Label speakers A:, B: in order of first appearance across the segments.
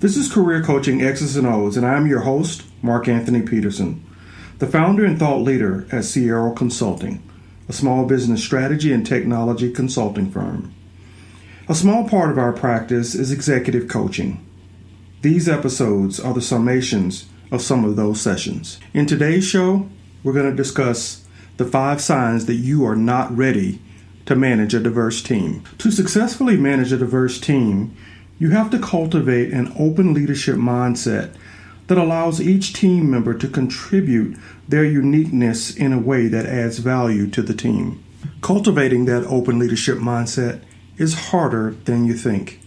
A: This is Career Coaching X's and O's, and I'm your host, Mark Anthony Peterson, the founder and thought leader at Sierra Consulting, a small business strategy and technology consulting firm. A small part of our practice is executive coaching. These episodes are the summations of some of those sessions. In today's show, we're going to discuss the 5 signs that you are not ready to manage a diverse team. To successfully manage a diverse team, you have to cultivate an open leadership mindset that allows each team member to contribute their uniqueness in a way that adds value to the team. Cultivating that open leadership mindset is harder than you think.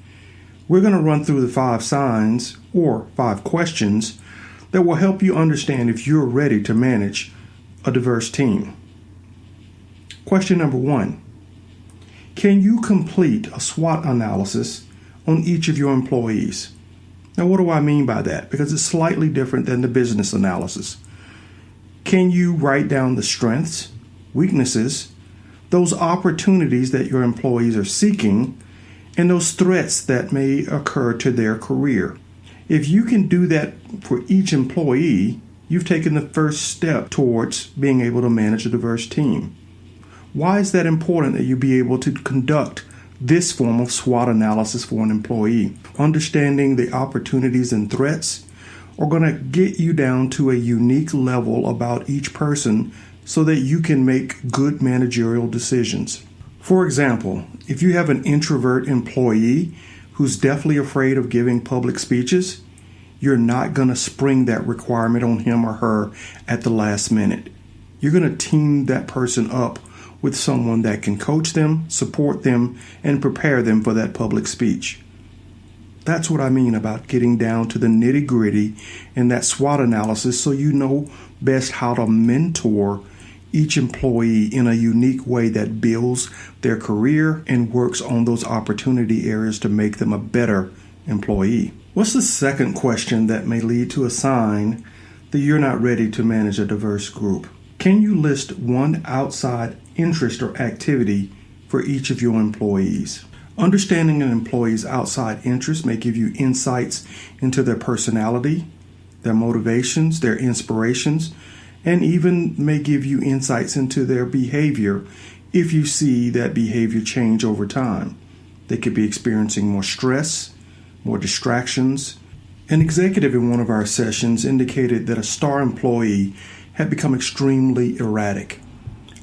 A: We're going to run through the 5 signs or 5 questions that will help you understand if you're ready to manage a diverse team. Question number 1. Can you complete a SWOT analysis on each of your employees? Now, what do I mean by that? Because it's slightly different than the business analysis. Can you write down the strengths, weaknesses, those opportunities that your employees are seeking, and those threats that may occur to their career? If you can do that for each employee, you've taken the first step towards being able to manage a diverse team. Why is that important that you be able to conduct this form of SWOT analysis for an employee? Understanding the opportunities and threats are going to get you down to a unique level about each person so that you can make good managerial decisions. For example, if you have an introvert employee who's deathly afraid of giving public speeches, you're not going to spring that requirement on him or her at the last minute. You're going to team that person up with someone that can coach them, support them, and prepare them for that public speech. That's what I mean about getting down to the nitty-gritty in that SWOT analysis so you know best how to mentor each employee in a unique way that builds their career and works on those opportunity areas to make them a better employee. What's the second question that may lead to a sign that you're not ready to manage a diverse group? Can you list one outside interest or activity for each of your employees? Understanding an employee's outside interests may give you insights into their personality, their motivations, their inspirations, and even may give you insights into their behavior if you see that behavior change over time. They could be experiencing more stress, more distractions. An executive in one of our sessions indicated that a star employee had become extremely erratic.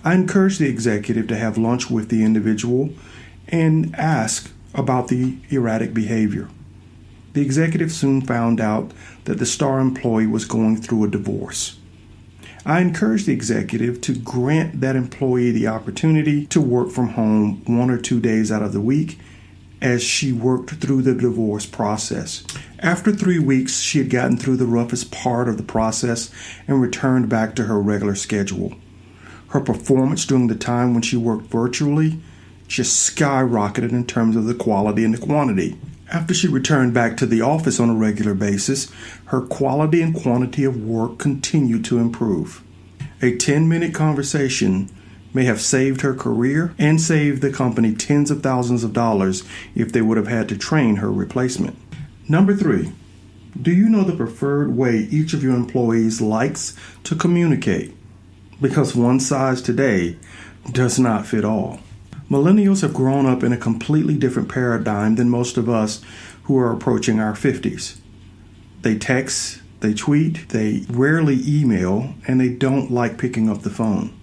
A: I encouraged the executive to have lunch with the individual and ask about the erratic behavior. The executive soon found out that the star employee was going through a divorce. I encouraged the executive to grant that employee the opportunity to work from home 1 or 2 days out of the week as she worked through the divorce process. After 3 weeks, she had gotten through the roughest part of the process and returned back to her regular schedule. Her performance during the time when she worked virtually just skyrocketed in terms of the quality and the quantity. After she returned back to the office on a regular basis, her quality and quantity of work continued to improve. A 10-minute conversation may have saved her career and saved the company tens of thousands of dollars if they would have had to train her replacement. Number 3, do you know the preferred way each of your employees likes to communicate? Because one size today does not fit all. Millennials have grown up in a completely different paradigm than most of us who are approaching our 50s. They text, they tweet, they rarely email, and they don't like picking up the phone.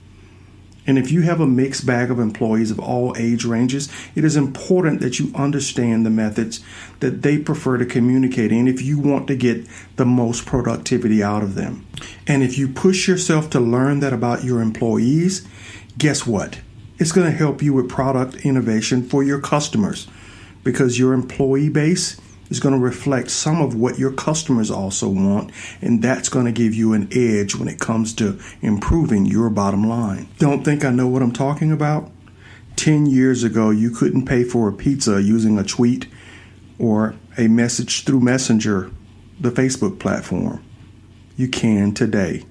A: And if you have a mixed bag of employees of all age ranges, it is important that you understand the methods that they prefer to communicate in if you want to get the most productivity out of them. And if you push yourself to learn that about your employees, guess what? It's going to help you with product innovation for your customers because your employee base is going to reflect some of what your customers also want, and that's going to give you an edge when it comes to improving your bottom line. Don't think I know what I'm talking about? 10 years ago, you couldn't pay for a pizza using a tweet or a message through Messenger, the Facebook platform. You can today.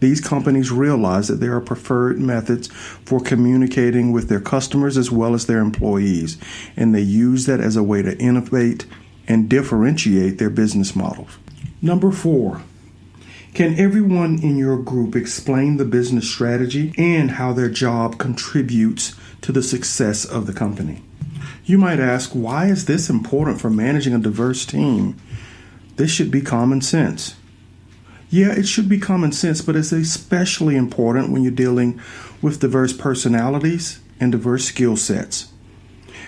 A: These companies realize that there are preferred methods for communicating with their customers as well as their employees, and they use that as a way to innovate and differentiate their business models. Number 4, can everyone in your group explain the business strategy and how their job contributes to the success of the company? You might ask, why is this important for managing a diverse team? This should be common sense. Yeah, it should be common sense, but it's especially important when you're dealing with diverse personalities and diverse skill sets.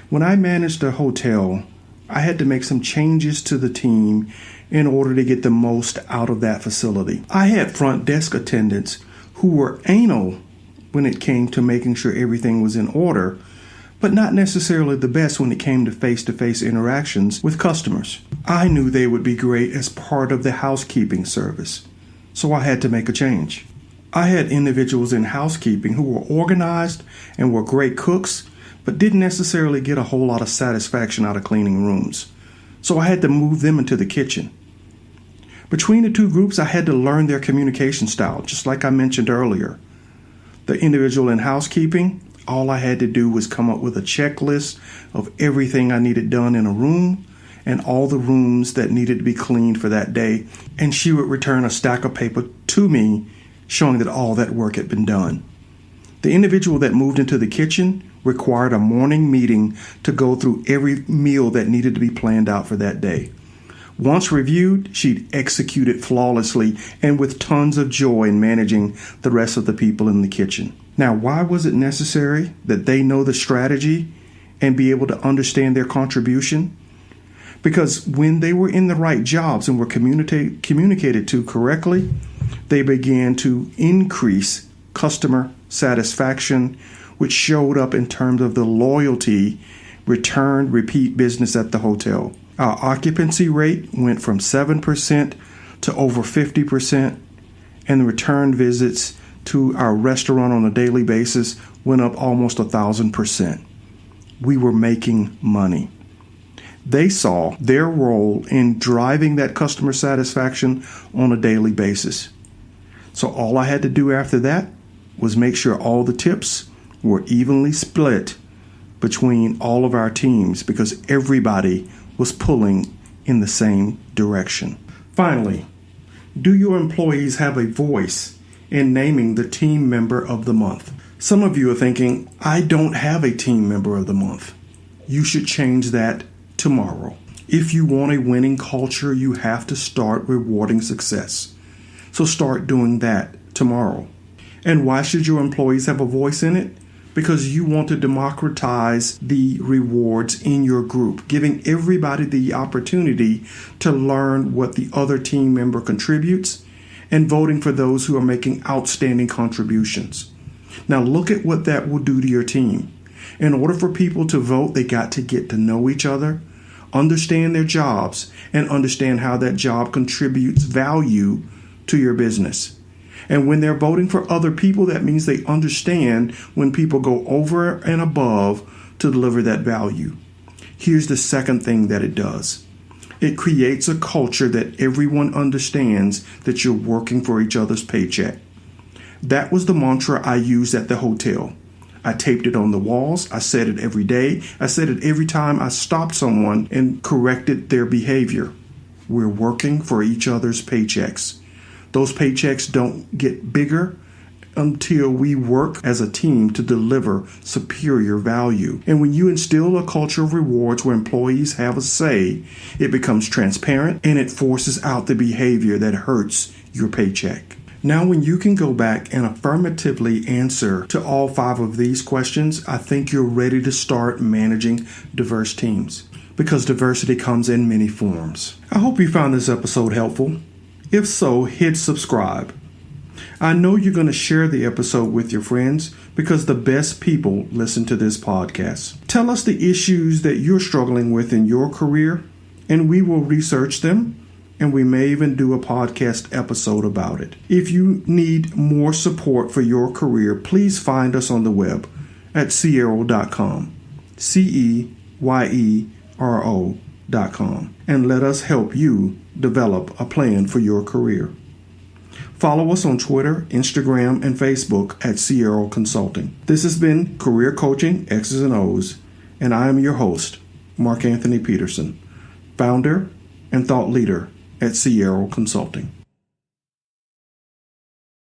A: When I managed a hotel, I had to make some changes to the team in order to get the most out of that facility. I had front desk attendants who were anal when it came to making sure everything was in order, but not necessarily the best when it came to face-to-face interactions with customers. I knew they would be great as part of the housekeeping service, so I had to make a change. I had individuals in housekeeping who were organized and were great cooks, but didn't necessarily get a whole lot of satisfaction out of cleaning rooms, so I had to move them into the kitchen. Between the two groups, I had to learn their communication style, just like I mentioned earlier. The individual in housekeeping, all I had to do was come up with a checklist of everything I needed done in a room and all the rooms that needed to be cleaned for that day, and she would return a stack of paper to me showing that all that work had been done. The individual that moved into the kitchen required a morning meeting to go through every meal that needed to be planned out for that day. Once reviewed, she'd execute it flawlessly and with tons of joy in managing the rest of the people in the kitchen. Now, why was it necessary that they know the strategy and be able to understand their contribution? Because when they were in the right jobs and were communicated to correctly, they began to increase customer satisfaction, which showed up in terms of the loyalty, repeat business at the hotel. Our occupancy rate went from 7% to over 50%, and the return visits to our restaurant on a daily basis went up almost 1,000%. We were making money. They saw their role in driving that customer satisfaction on a daily basis. So all I had to do after that was make sure all the tips were evenly split between all of our teams because everybody was pulling in the same direction. Finally, do your employees have a voice in naming the team member of the month? Some of you are thinking, I don't have a team member of the month. You should change that tomorrow. If you want a winning culture, you have to start rewarding success. So start doing that tomorrow. And why should your employees have a voice in it? Because you want to democratize the rewards in your group, giving everybody the opportunity to learn what the other team member contributes and voting for those who are making outstanding contributions. Now look at what that will do to your team. In order for people to vote, they got to get to know each other, understand their jobs, and understand how that job contributes value to your business. And when they're voting for other people, that means they understand when people go over and above to deliver that value. Here's the second thing that it does. It creates a culture that everyone understands that you're working for each other's paycheck. That was the mantra I used at the hotel. I taped it on the walls. I said it every day. I said it every time I stopped someone and corrected their behavior. We're working for each other's paychecks. Those paychecks don't get bigger until we work as a team to deliver superior value. And when you instill a culture of rewards where employees have a say, it becomes transparent and it forces out the behavior that hurts your paycheck. Now, when you can go back and affirmatively answer to all 5 of these questions, I think you're ready to start managing diverse teams because diversity comes in many forms. I hope you found this episode helpful. If so, hit subscribe. I know you're going to share the episode with your friends because the best people listen to this podcast. Tell us the issues that you're struggling with in your career, and we will research them, and we may even do a podcast episode about it. If you need more support for your career, please find us on the web at ceyero.com, CEYERO.com, and let us help you develop a plan for your career. Follow us on Twitter, Instagram, and Facebook at Ceyero Consulting. This has been Career Coaching X's and O's, and I am your host, Mark Anthony Peterson. founder and thought leader at Sierra Consulting.